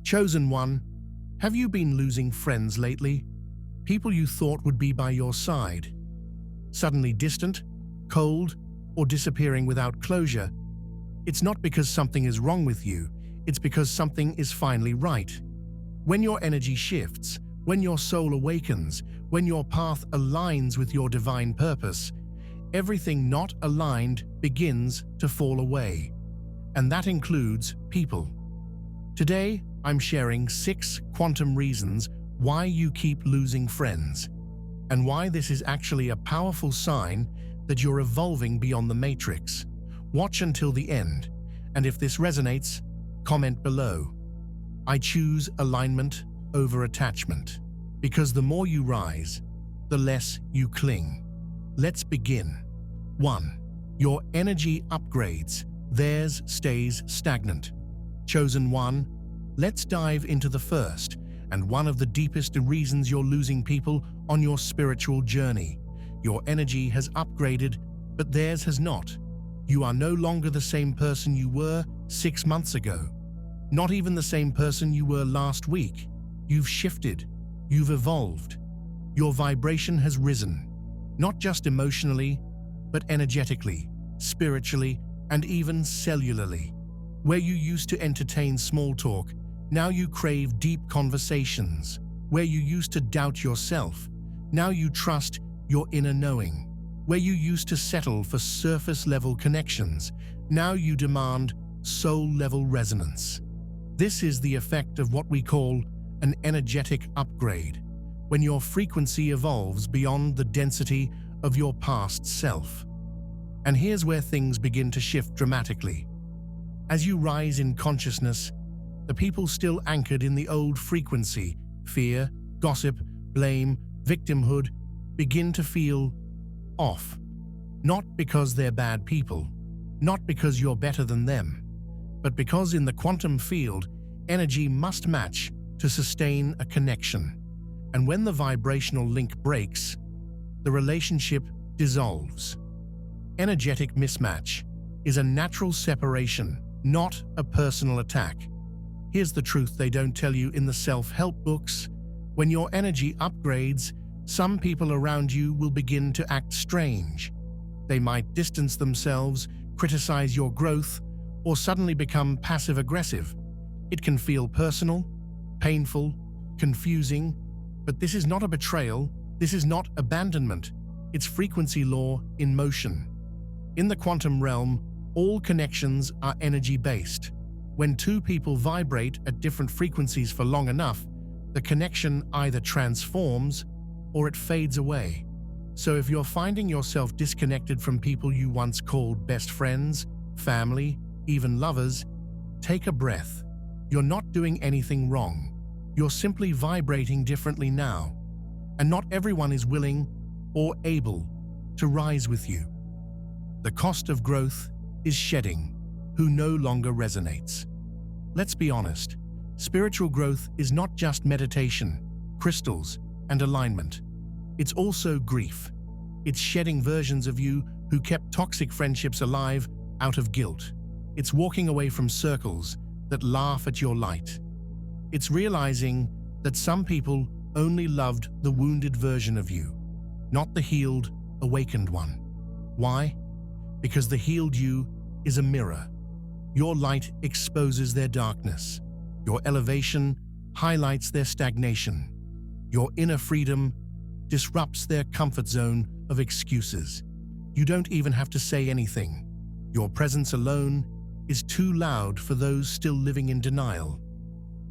Chosen one, have you been losing friends lately? People you thought would be by your side. Suddenly distant, cold, or disappearing without closure. It's not because something is wrong with you, it's because something is finally right. When your energy shifts, when your soul awakens, when your path aligns with your divine purpose, everything not aligned begins to fall away. And that includes people. Today, I'm sharing 6 quantum reasons why you keep losing friends, and why this is actually a powerful sign that you're evolving beyond the matrix. Watch until the end, and if this resonates, comment below. I choose alignment over attachment, because the more you rise, the less you cling. Let's begin. 1. Your energy upgrades, theirs stays stagnant. Chosen one, let's dive into the first, and one of the deepest reasons you're losing people on your spiritual journey. Your energy has upgraded, but theirs has not. You are no longer the same person you were 6 months ago. Not even the same person you were last week. You've shifted. You've evolved. Your vibration has risen, not just emotionally, but energetically, spiritually, and even cellularly. Where you used to entertain small talk, now you crave deep conversations. Where you used to doubt yourself, now you trust your inner knowing. Where you used to settle for surface-level connections, now you demand soul-level resonance. This is the effect of what we call an energetic upgrade, when your frequency evolves beyond the density of your past self. And here's where things begin to shift dramatically. As you rise in consciousness, the people still anchored in the old frequency, fear, gossip, blame, victimhood, begin to feel off. Not because they're bad people, not because you're better than them, but because in the quantum field, energy must match to sustain a connection. And when the vibrational link breaks, the relationship dissolves. Energetic mismatch is a natural separation, not a personal attack. Here's the truth they don't tell you in the self-help books. When your energy upgrades, some people around you will begin to act strange. They might distance themselves, criticize your growth, or suddenly become passive-aggressive. It can feel personal, painful, confusing, but this is not a betrayal, this is not abandonment, it's frequency law in motion. In the quantum realm, all connections are energy-based. When 2 people vibrate at different frequencies for long enough, the connection either transforms or it fades away. So if you're finding yourself disconnected from people you once called best friends, family, even lovers, take a breath. You're not doing anything wrong. You're simply vibrating differently now. And not everyone is willing or able to rise with you. The cost of growth is shedding who no longer resonates. Let's be honest, spiritual growth is not just meditation, crystals, and alignment. It's also grief. It's shedding versions of you who kept toxic friendships alive out of guilt. It's walking away from circles that laugh at your light. It's realizing that some people only loved the wounded version of you, not the healed, awakened one. Why? Because the healed you is a mirror. Your light exposes their darkness. Your elevation highlights their stagnation. Your inner freedom disrupts their comfort zone of excuses. You don't even have to say anything. Your presence alone is too loud for those still living in denial.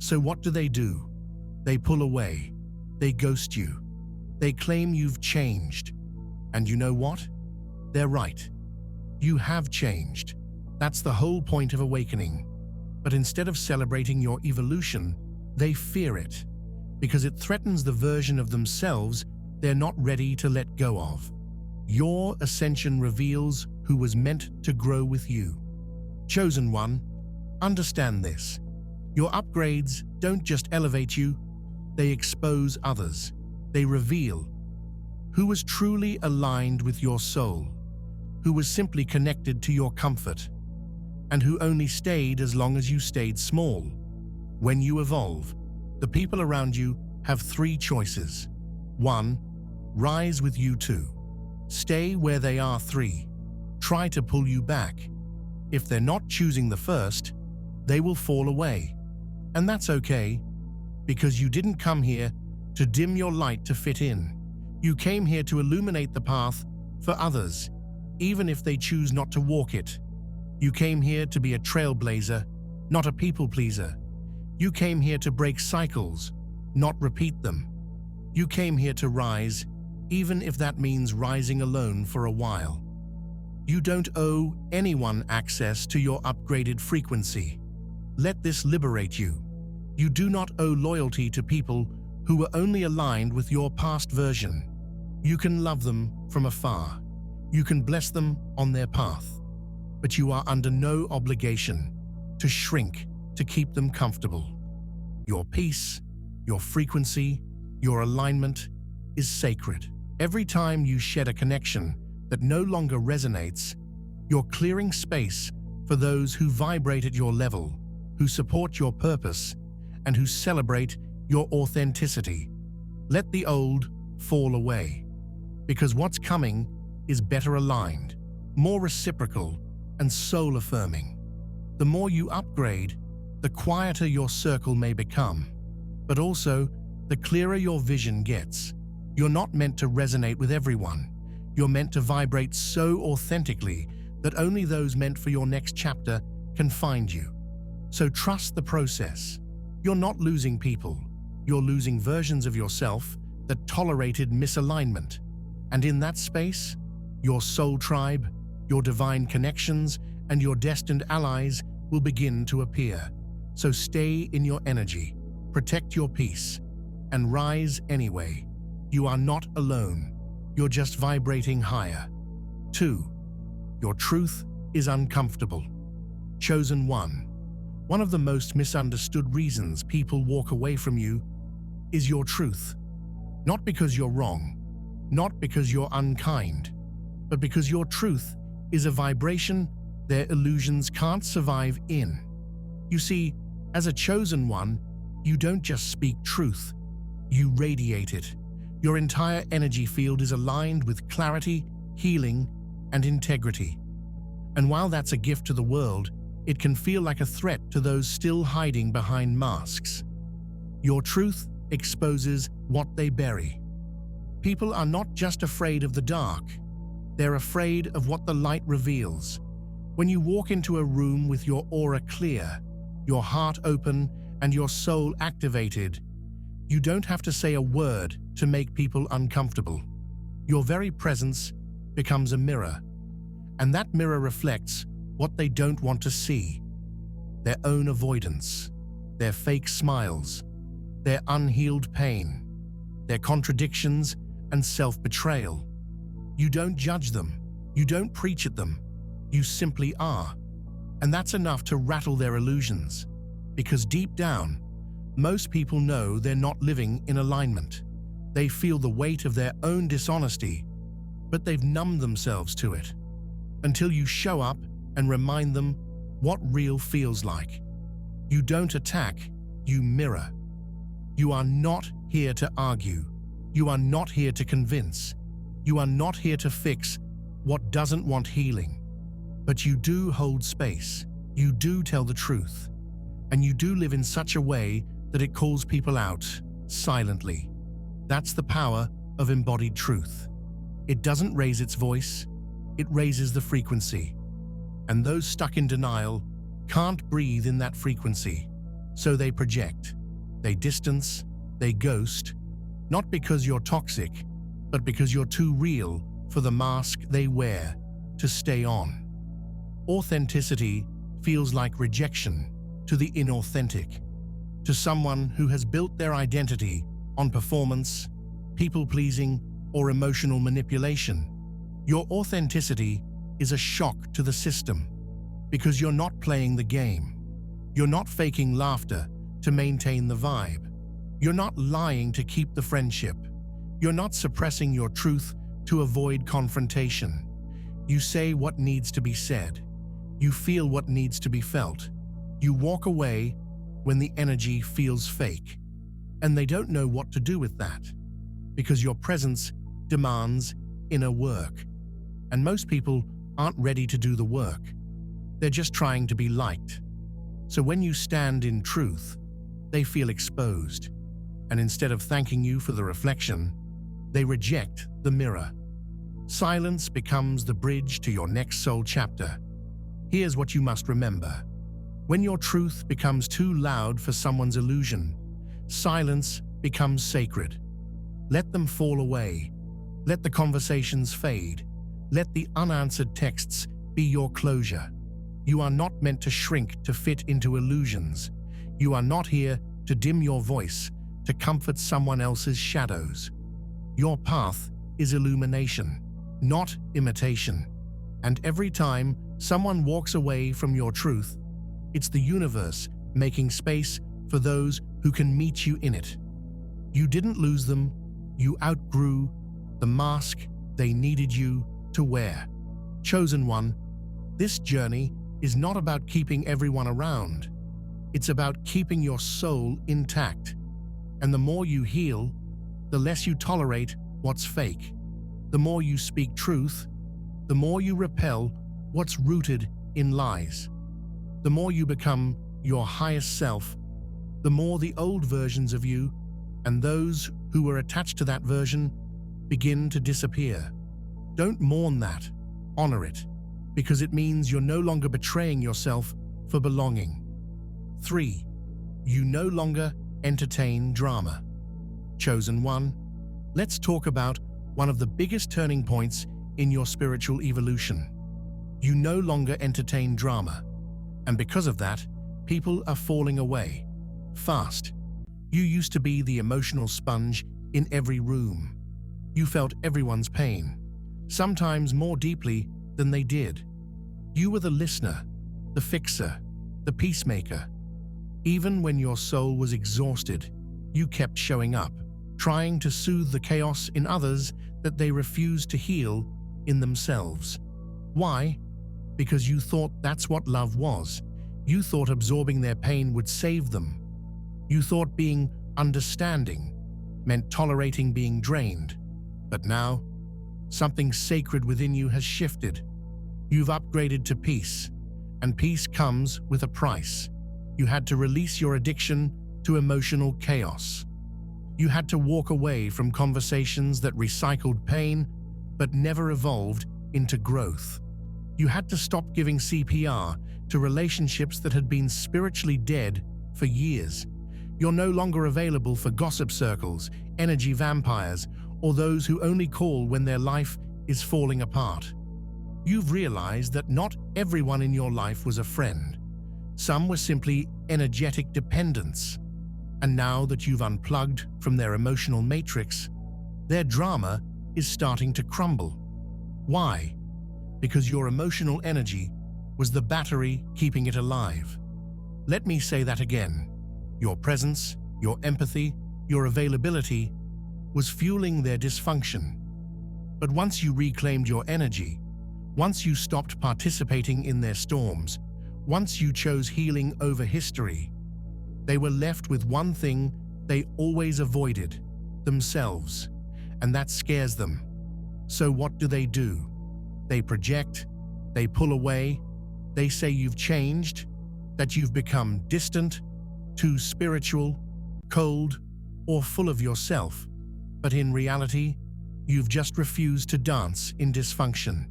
So what do? They pull away. They ghost you. They claim you've changed. And you know what? They're right. You have changed. That's the whole point of awakening. But instead of celebrating your evolution, they fear it, because it threatens the version of themselves they're not ready to let go of. Your ascension reveals who was meant to grow with you. Chosen one, understand this. Your upgrades don't just elevate you, they expose others. They reveal who was truly aligned with your soul, who was simply connected to your comfort, and who only stayed as long as you stayed small. When you evolve, the people around you have three choices. 1. Rise with you. 2. Stay where they are. 3. Try to pull you back. If they're not choosing the first, they will fall away. And that's okay, because you didn't come here to dim your light to fit in. You came here to illuminate the path for others, even if they choose not to walk it. You came here to be a trailblazer, not a people pleaser. You came here to break cycles, not repeat them. You came here to rise, even if that means rising alone for a while. You don't owe anyone access to your upgraded frequency. Let this liberate you. You do not owe loyalty to people who were only aligned with your past version. You can love them from afar. You can bless them on their path. But you are under no obligation to shrink to keep them comfortable. Your peace, your frequency, your alignment is sacred. Every time you shed a connection that no longer resonates, you're clearing space for those who vibrate at your level, who support your purpose, and who celebrate your authenticity. Let the old fall away, because what's coming is better aligned, more reciprocal, and soul-affirming. The more you upgrade, the quieter your circle may become, but also the clearer your vision gets. You're not meant to resonate with everyone. You're meant to vibrate so authentically that only those meant for your next chapter can find you. So trust the process. You're not losing people. You're losing versions of yourself that tolerated misalignment. And in that space, your soul tribe, your divine connections, and your destined allies will begin to appear. So stay in your energy, protect your peace, and rise anyway. You are not alone. You're just vibrating higher. 2. Your truth is uncomfortable. Chosen one. One of the most misunderstood reasons people walk away from you is your truth. Not because you're wrong, not because you're unkind, but because your truth is a vibration their illusions can't survive in. You see, as a chosen one, you don't just speak truth, you radiate it. Your entire energy field is aligned with clarity, healing, and integrity. And while that's a gift to the world, it can feel like a threat to those still hiding behind masks. Your truth exposes what they bury. People are not just afraid of the dark, they're afraid of what the light reveals. When you walk into a room with your aura clear, your heart open, and your soul activated, you don't have to say a word to make people uncomfortable. Your very presence becomes a mirror, and that mirror reflects what they don't want to see: their own avoidance, their fake smiles, their unhealed pain, their contradictions and self-betrayal. You don't judge them, you don't preach at them, you simply are. And that's enough to rattle their illusions, because deep down, most people know they're not living in alignment. They feel the weight of their own dishonesty, but they've numbed themselves to it. Until you show up and remind them what real feels like. You don't attack, you mirror. You are not here to argue. You are not here to convince. You are not here to fix what doesn't want healing. But you do hold space. You do tell the truth. And you do live in such a way that it calls people out silently. That's the power of embodied truth. It doesn't raise its voice, it raises the frequency. And those stuck in denial can't breathe in that frequency. So they project, they distance, they ghost, not because you're toxic, but because you're too real for the mask they wear to stay on. Authenticity feels like rejection to the inauthentic, to someone who has built their identity on performance, people-pleasing, or emotional manipulation. Your authenticity is a shock to the system, because you're not playing the game. You're not faking laughter to maintain the vibe. You're not lying to keep the friendship. You're not suppressing your truth to avoid confrontation. You say what needs to be said. You feel what needs to be felt. You walk away when the energy feels fake, and they don't know what to do with that, because your presence demands inner work, and most people aren't ready to do the work. They're just trying to be liked. So when you stand in truth, they feel exposed, and instead of thanking you for the reflection, they reject the mirror. Silence becomes the bridge to your next soul chapter. Here's what you must remember. When your truth becomes too loud for someone's illusion, silence becomes sacred. Let them fall away. Let the conversations fade. Let the unanswered texts be your closure. You are not meant to shrink to fit into illusions. You are not here to dim your voice, to comfort someone else's shadows. Your path is illumination, not imitation. And every time someone walks away from your truth, it's the universe making space for those who can meet you in it. You didn't lose them, you outgrew the mask they needed you to wear. Chosen one, this journey is not about keeping everyone around. It's about keeping your soul intact. And the more you heal, the less you tolerate what's fake. The more you speak truth, the more you repel what's rooted in lies. The more you become your highest self, the more the old versions of you and those who were attached to that version begin to disappear. Don't mourn that, honor it, because it means you're no longer betraying yourself for belonging. 3. You no longer entertain drama. Chosen one, let's talk about one of the biggest turning points in your spiritual evolution. You no longer entertain drama, and because of that, people are falling away fast. You used to be the emotional sponge in every room. You felt everyone's pain, sometimes more deeply than they did. You were the listener, the fixer, the peacemaker. Even when your soul was exhausted, you kept showing up, trying to soothe the chaos in others that they refused to heal in themselves. Why? Because you thought that's what love was. You thought absorbing their pain would save them. You thought being understanding meant tolerating being drained. But now, something sacred within you has shifted. You've upgraded to peace, and peace comes with a price. You had to release your addiction to emotional chaos. You had to walk away from conversations that recycled pain but never evolved into growth. You had to stop giving CPR to relationships that had been spiritually dead for years. You're no longer available for gossip circles, energy vampires, or those who only call when their life is falling apart. You've realized that not everyone in your life was a friend. Some were simply energetic dependents. And now that you've unplugged from their emotional matrix, their drama is starting to crumble. Why? Because your emotional energy was the battery keeping it alive. Let me say that again. Your presence, your empathy, your availability was fueling their dysfunction. But once you reclaimed your energy, once you stopped participating in their storms, once you chose healing over history, they were left with one thing they always avoided: themselves. And that scares them. So what do? They project, they pull away, they say you've changed, that you've become distant, too spiritual, cold, or full of yourself. But in reality, you've just refused to dance in dysfunction.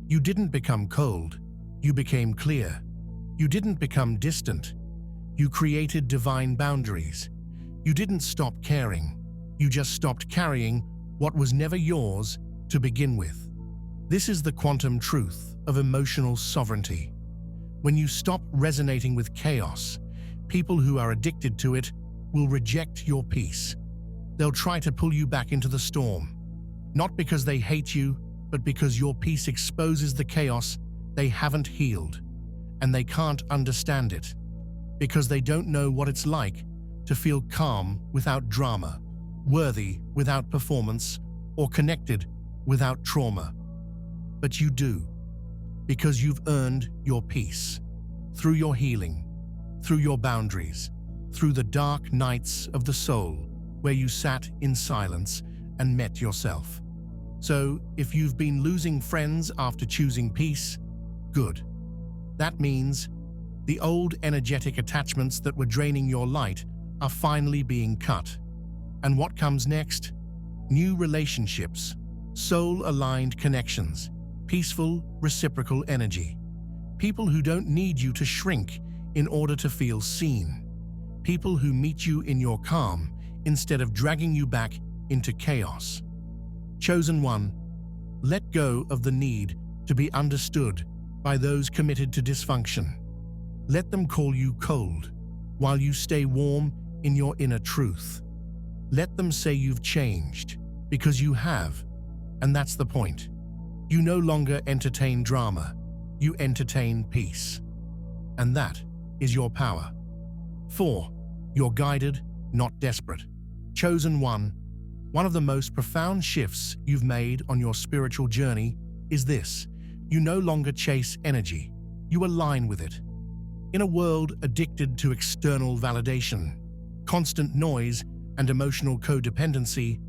You didn't become cold, you became clear. You didn't become distant, you created divine boundaries. You didn't stop caring, you just stopped carrying what was never yours to begin with. This is the quantum truth of emotional sovereignty. When you stop resonating with chaos, people who are addicted to it will reject your peace. They'll try to pull you back into the storm, not because they hate you, but because your peace exposes the chaos they haven't healed. And they can't understand it, because they don't know what it's like to feel calm without drama, worthy without performance, or connected without trauma. But you do, because you've earned your peace through your healing, through your boundaries, through the dark nights of the soul, where you sat in silence and met yourself. So, if you've been losing friends after choosing peace, good. That means the old energetic attachments that were draining your light are finally being cut. And what comes next? New relationships, soul-aligned connections, peaceful, reciprocal energy. People who don't need you to shrink in order to feel seen. People who meet you in your calm instead of dragging you back into chaos. Chosen one, let go of the need to be understood by those committed to dysfunction. Let them call you cold while you stay warm in your inner truth. Let them say you've changed, because you have, and that's the point. You no longer entertain drama, you entertain peace. And that is your power. 4. You're guided, not desperate. Chosen one of the most profound shifts you've made on your spiritual journey is this. You no longer chase energy, you align with it. In a world addicted to external validation, constant noise, and emotional codependency,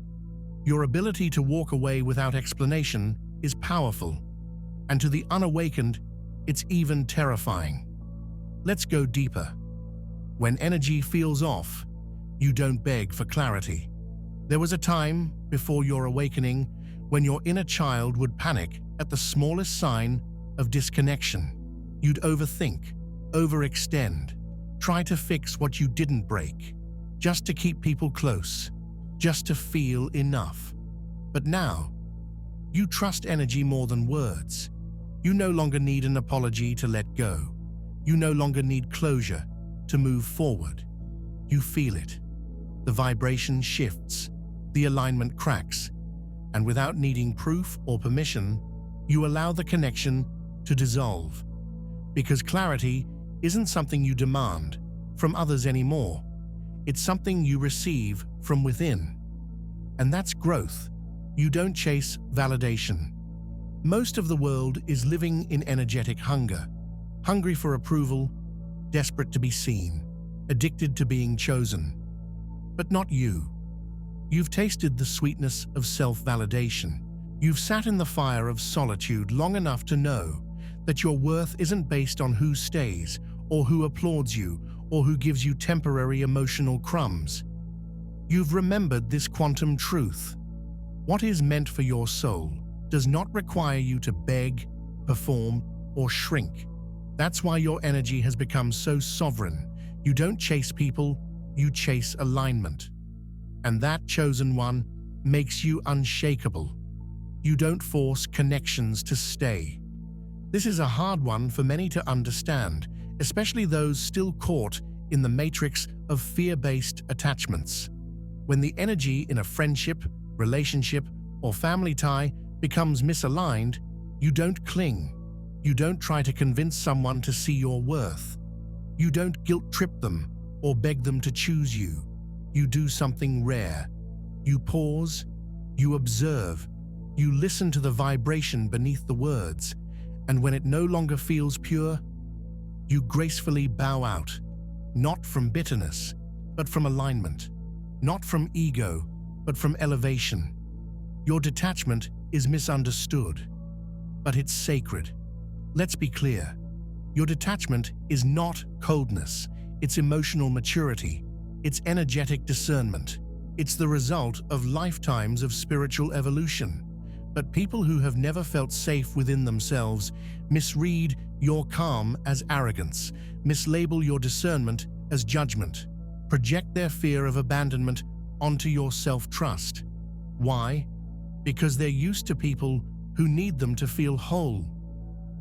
your ability to walk away without explanation is powerful, and to the unawakened, it's even terrifying. Let's go deeper. When energy feels off, you don't beg for clarity. There was a time before your awakening when your inner child would panic at the smallest sign of disconnection. You'd overthink, overextend, try to fix what you didn't break, just to keep people close, just to feel enough. But now, you trust energy more than words. You no longer need an apology to let go. You no longer need closure to move forward. You feel it. The vibration shifts, the alignment cracks, and without needing proof or permission, you allow the connection to dissolve. Because clarity isn't something you demand from others anymore. It's something you receive from within. And that's growth. You don't chase validation. Most of the world is living in energetic hunger, hungry for approval, desperate to be seen, addicted to being chosen. But not you. You've tasted the sweetness of self-validation. You've sat in the fire of solitude long enough to know that your worth isn't based on who stays, or who applauds you, or who gives you temporary emotional crumbs. You've remembered this quantum truth. What is meant for your soul does not require you to beg, perform, or shrink. That's why your energy has become so sovereign. You don't chase people, you chase alignment. And that chosen one makes you unshakable. You don't force connections to stay. This is a hard one for many to understand, especially those still caught in the matrix of fear-based attachments. When the energy in a friendship, relationship, or family tie becomes misaligned, you don't cling. You don't try to convince someone to see your worth. You don't guilt-trip them or beg them to choose you. You do something rare. You pause, you observe, you listen to the vibration beneath the words, and when it no longer feels pure, you gracefully bow out, not from bitterness, but from alignment, not from ego, but from elevation. Your detachment is misunderstood, but it's sacred. Let's be clear. Your detachment is not coldness, it's emotional maturity, it's energetic discernment. It's the result of lifetimes of spiritual evolution. But people who have never felt safe within themselves misread your calm as arrogance, mislabel your discernment as judgment, project their fear of abandonment onto your self-trust. Why? Because they're used to people who need them to feel whole.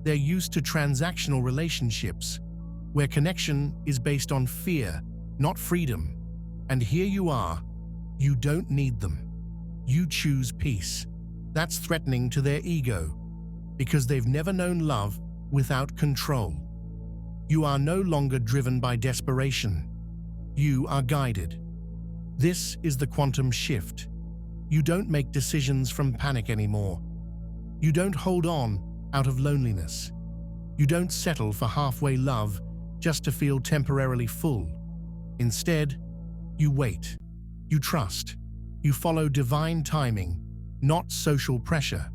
They're used to transactional relationships, where connection is based on fear, not freedom. And here you are. You don't need them. You choose peace. That's threatening to their ego, because they've never known love without control. You are no longer driven by desperation. You are guided. This is the quantum shift. You don't make decisions from panic anymore. You don't hold on out of loneliness. You don't settle for halfway love just to feel temporarily full. Instead, you wait, you trust, you follow divine timing, not social pressure.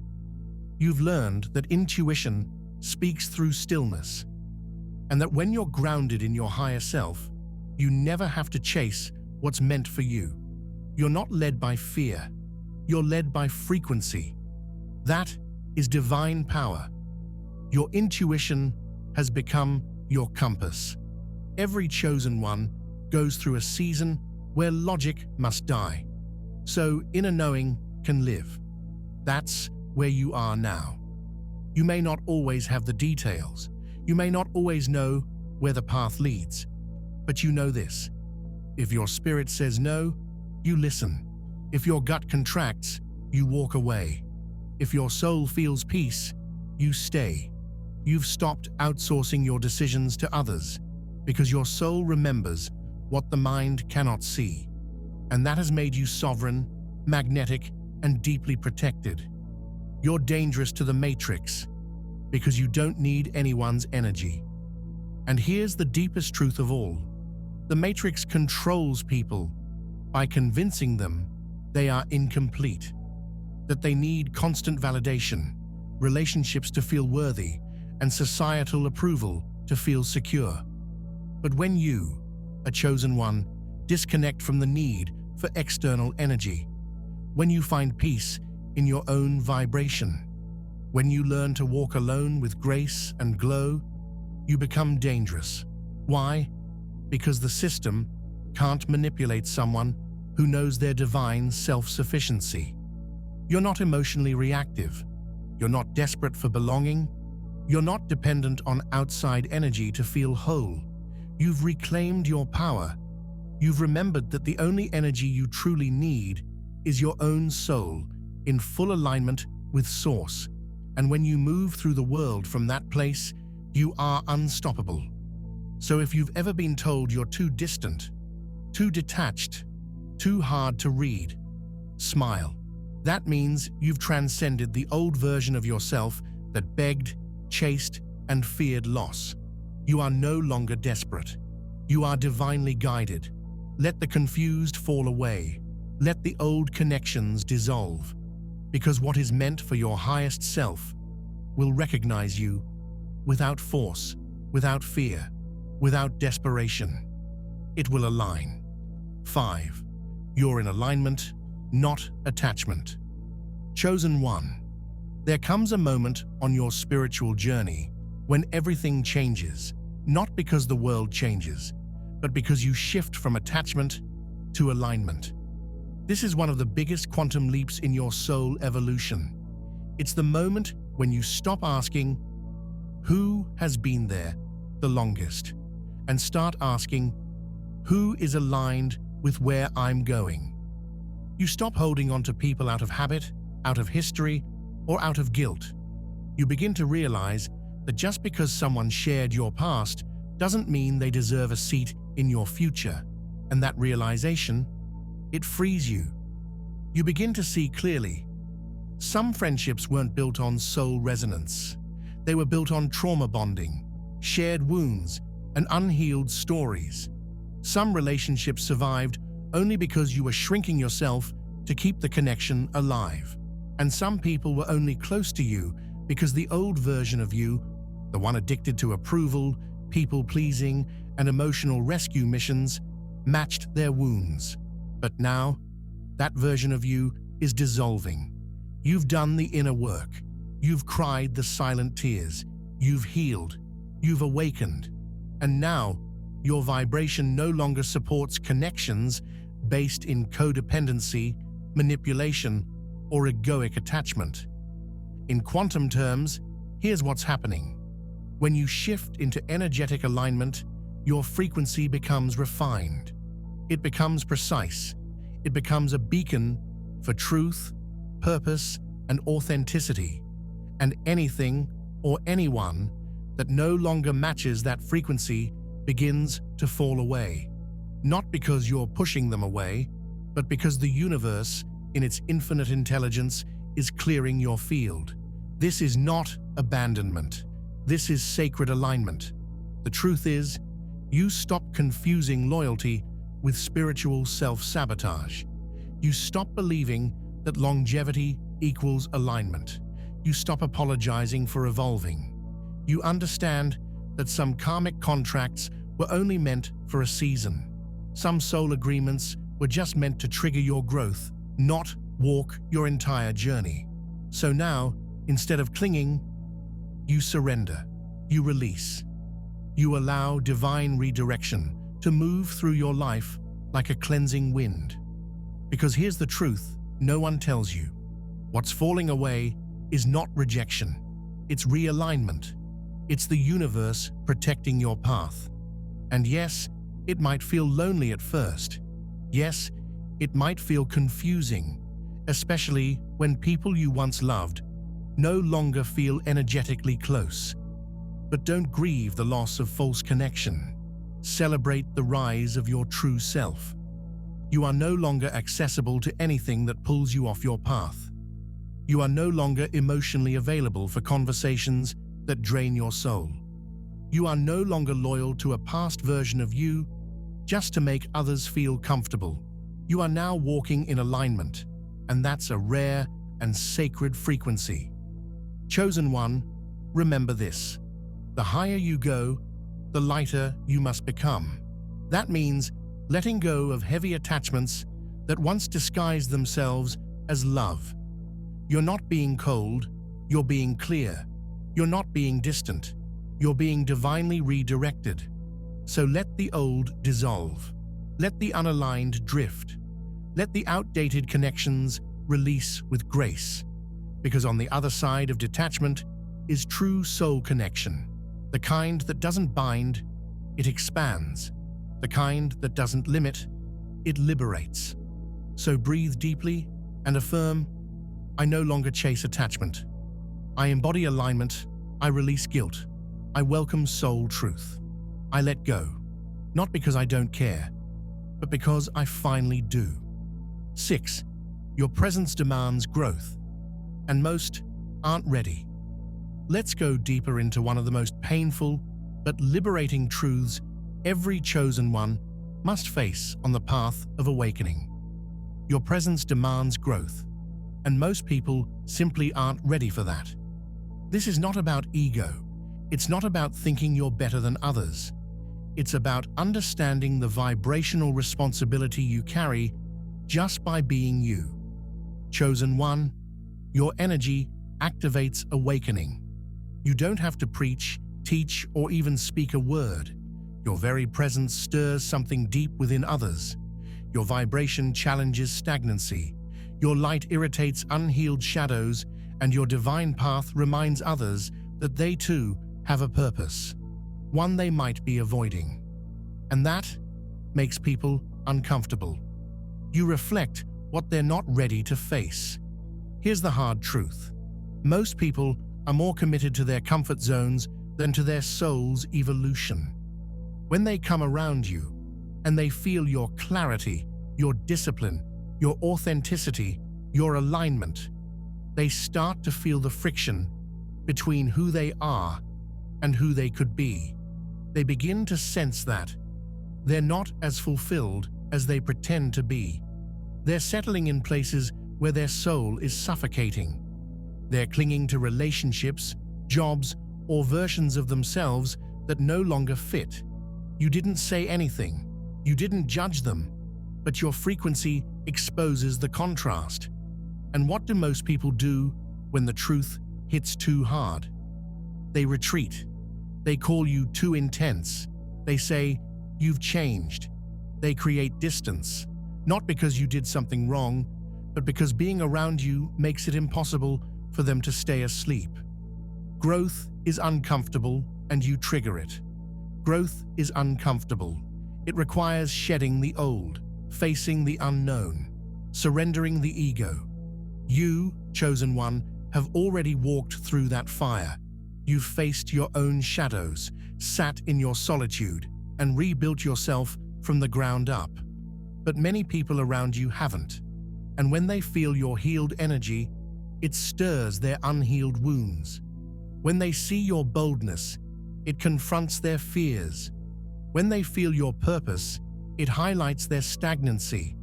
You've learned that intuition speaks through stillness, and that when you're grounded in your higher self, you never have to chase what's meant for you. You're not led by fear, you're led by frequency. That is divine power. Your intuition has become your compass. Every chosen one goes through a season where logic must die, so inner knowing can live. That's where you are now. You may not always have the details, you may not always know where the path leads, but you know this: if your spirit says no, you listen. If your gut contracts, you walk away. If your soul feels peace, you stay. You've stopped outsourcing your decisions to others because your soul remembers what the mind cannot see. And that has made you sovereign, magnetic, and deeply protected. You're dangerous to the matrix because you don't need anyone's energy. And here's the deepest truth of all: the matrix controls people by convincing them they are incomplete, that they need constant validation, relationships to feel worthy, and societal approval to feel secure. But when you, a chosen one, disconnect from the need for external energy, when you find peace in your own vibration, when you learn to walk alone with grace and glow, you become dangerous. Why? Because the system can't manipulate someone who knows their divine self-sufficiency. You're not emotionally reactive. You're not desperate for belonging. You're not dependent on outside energy to feel whole. You've reclaimed your power. You've remembered that the only energy you truly need is your own soul, in full alignment with Source. And when you move through the world from that place, you are unstoppable. So if you've ever been told you're too distant, too detached, too hard to read, smile. That means you've transcended the old version of yourself that begged, chased, and feared loss. You are no longer desperate. You are divinely guided. Let the confused fall away. Let the old connections dissolve. Because what is meant for your highest self will recognize you without force, without fear, without desperation. It will align. 5. You're in alignment, not attachment. Chosen one. There comes a moment on your spiritual journey when everything changes, not because the world changes, but because you shift from attachment to alignment. This is one of the biggest quantum leaps in your soul evolution. It's the moment when you stop asking, "Who has been there the longest?" and start asking, "Who is aligned with where I'm going?" You stop holding on to people out of habit, out of history, or out of guilt. You begin to realize that just because someone shared your past doesn't mean they deserve a seat in your future. And that realization, it frees you. You begin to see clearly. Some friendships weren't built on soul resonance. They were built on trauma bonding, shared wounds, and unhealed stories. Some relationships survived only because you were shrinking yourself to keep the connection alive. And some people were only close to you because the old version of you, the one addicted to approval, people-pleasing, and emotional rescue missions, matched their wounds. But now, that version of you is dissolving. You've done the inner work. You've cried the silent tears. You've healed. You've awakened. And now, your vibration no longer supports connections based in codependency, manipulation, or egoic attachment. In quantum terms, here's what's happening. When you shift into energetic alignment, your frequency becomes refined. It becomes precise. It becomes a beacon for truth, purpose, and authenticity. And anything or anyone that no longer matches that frequency begins to fall away. Not because you're pushing them away, but because the universe, in its infinite intelligence, is clearing your field. This is not abandonment. This is sacred alignment. The truth is, you stop confusing loyalty with spiritual self-sabotage. You stop believing that longevity equals alignment. You stop apologizing for evolving. You understand that some karmic contracts were only meant for a season. Some soul agreements were just meant to trigger your growth, not walk your entire journey. So now, instead of clinging, you surrender, you release. You allow divine redirection to move through your life like a cleansing wind. Because here's the truth no one tells you. What's falling away is not rejection, it's realignment. It's the universe protecting your path. And yes, it might feel lonely at first. Yes, it might feel confusing, especially when people you once loved no longer feel energetically close. But don't grieve the loss of false connection. Celebrate the rise of your true self. You are no longer accessible to anything that pulls you off your path. You are no longer emotionally available for conversations that drain your soul. You are no longer loyal to a past version of you just to make others feel comfortable. You are now walking in alignment, and that's a rare and sacred frequency. Chosen one, remember this. The higher you go, the lighter you must become. That means letting go of heavy attachments that once disguised themselves as love. You're not being cold, you're being clear. You're not being distant, you're being divinely redirected. So let the old dissolve. Let the unaligned drift. Let the outdated connections release with grace. Because on the other side of detachment is true soul connection. The kind that doesn't bind, it expands. The kind that doesn't limit, it liberates. So breathe deeply and affirm, I no longer chase attachment. I embody alignment, I release guilt, I welcome soul truth. I let go, not because I don't care, but because I finally do. 6. Your presence demands growth, and most aren't ready. Let's go deeper into one of the most painful but liberating truths every chosen one must face on the path of awakening. Your presence demands growth, and most people simply aren't ready for that. This is not about ego. It's not about thinking you're better than others. It's about understanding the vibrational responsibility you carry just by being you. Chosen one, your energy activates awakening. You don't have to preach, teach, or even speak a word. Your very presence stirs something deep within others. Your vibration challenges stagnancy. Your light irritates unhealed shadows, and your divine path reminds others that they too have a purpose, one they might be avoiding. And that makes people uncomfortable. You reflect what they're not ready to face. Here's the hard truth. Most people are more committed to their comfort zones than to their soul's evolution. When they come around you and they feel your clarity, your discipline, your authenticity, your alignment, they start to feel the friction between who they are and who they could be. They begin to sense that they're not as fulfilled as they pretend to be. They're settling in places where their soul is suffocating. They're clinging to relationships, jobs, or versions of themselves that no longer fit. You didn't say anything. You didn't judge them. But your frequency exposes the contrast. And what do most people do when the truth hits too hard? They retreat. They call you too intense. They say, you've changed. They create distance, not because you did something wrong, but because being around you makes it impossible for them to stay asleep. Growth is uncomfortable, and you trigger it. Growth is uncomfortable. It requires shedding the old, facing the unknown, surrendering the ego. You, chosen one, have already walked through that fire. You've faced your own shadows, sat in your solitude, and rebuilt yourself from the ground up. But many people around you haven't. And when they feel your healed energy, it stirs their unhealed wounds. When they see your boldness, it confronts their fears. When they feel your purpose, It highlights their stagnancy.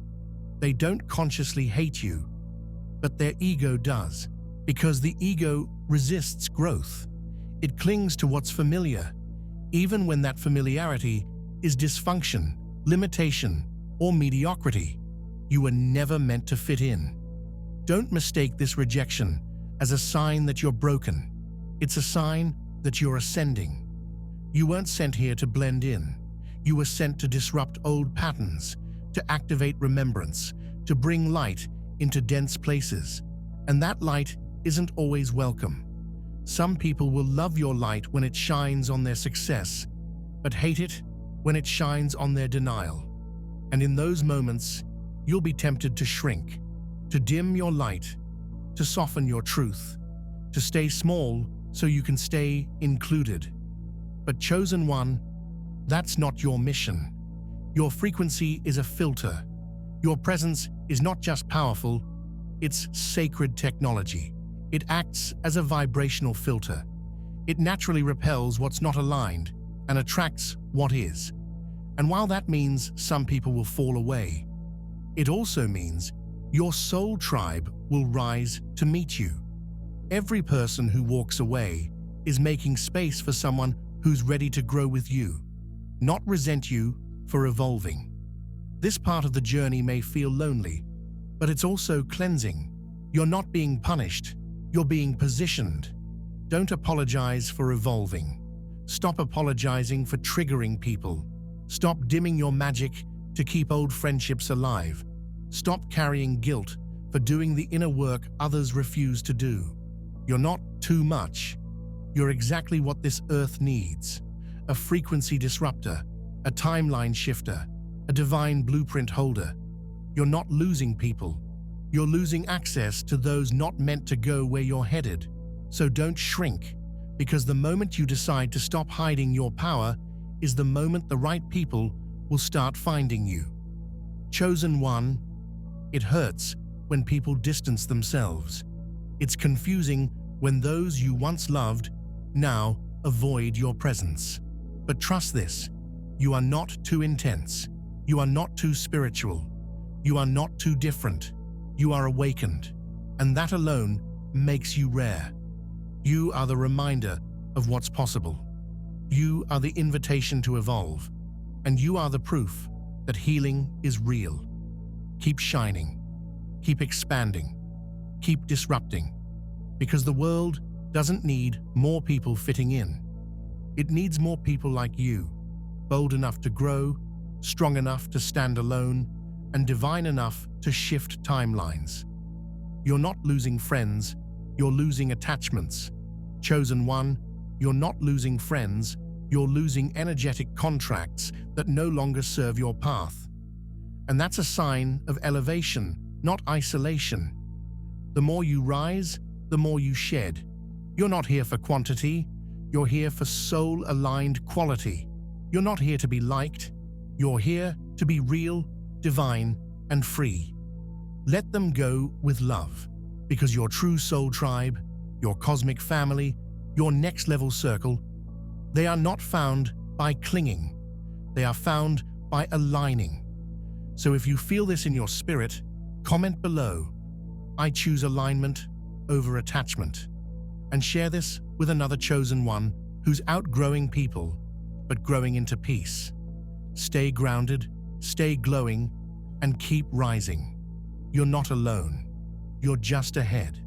They don't consciously hate you, but their ego does, because the ego resists growth. It clings to what's familiar, even when that familiarity is dysfunction, limitation, or mediocrity. You were never meant to fit in. Don't mistake this rejection as a sign that you're broken. It's a sign that you're ascending. You weren't sent here to blend in. You were sent to disrupt old patterns, to activate remembrance, to bring light into dense places. And that light isn't always welcome. Some people will love your light when it shines on their success, but hate it when it shines on their denial. And in those moments, you'll be tempted to shrink, to dim your light, to soften your truth, to stay small so you can stay included. But chosen one, that's not your mission. Your frequency is a filter. Your presence is not just powerful, it's sacred technology. It acts as a vibrational filter. It naturally repels what's not aligned and attracts what is. And while that means some people will fall away, it also means your soul tribe will rise to meet you. Every person who walks away is making space for someone who's ready to grow with you, not resent you for evolving. This part of the journey may feel lonely, but it's also cleansing. You're not being punished, you're being positioned. Don't apologize for evolving. Stop apologizing for triggering people. Stop dimming your magic to keep old friendships alive. Stop carrying guilt for doing the inner work others refuse to do. You're not too much. You're exactly what this earth needs. A frequency disruptor, a timeline shifter, a divine blueprint holder. You're not losing people. You're losing access to those not meant to go where you're headed. So don't shrink, because the moment you decide to stop hiding your power is the moment the right people will start finding you. Chosen one, it hurts when people distance themselves. It's confusing when those you once loved now avoid your presence. But trust this, you are not too intense. You are not too spiritual. You are not too different. You are awakened, and that alone makes you rare. You are the reminder of what's possible. You are the invitation to evolve, and you are the proof that healing is real. Keep shining, keep expanding, keep disrupting, because the world doesn't need more people fitting in. It needs more people like you, bold enough to grow, strong enough to stand alone, and divine enough to shift timelines. You're not losing friends, you're losing attachments. Chosen one, you're not losing friends, you're losing energetic contracts that no longer serve your path. And that's a sign of elevation, not isolation. The more you rise, the more you shed. You're not here for quantity, you're here for soul-aligned quality. You're not here to be liked, you're here to be real, divine, and free. Let them go with love, because your true soul tribe, your cosmic family, your next-level circle, they are not found by clinging. They are found by aligning. So if you feel this in your spirit, comment below, "I choose alignment over attachment," and share this with another chosen one who's outgrowing people, but growing into peace. Stay grounded, stay glowing, and keep rising. You're not alone. You're just ahead.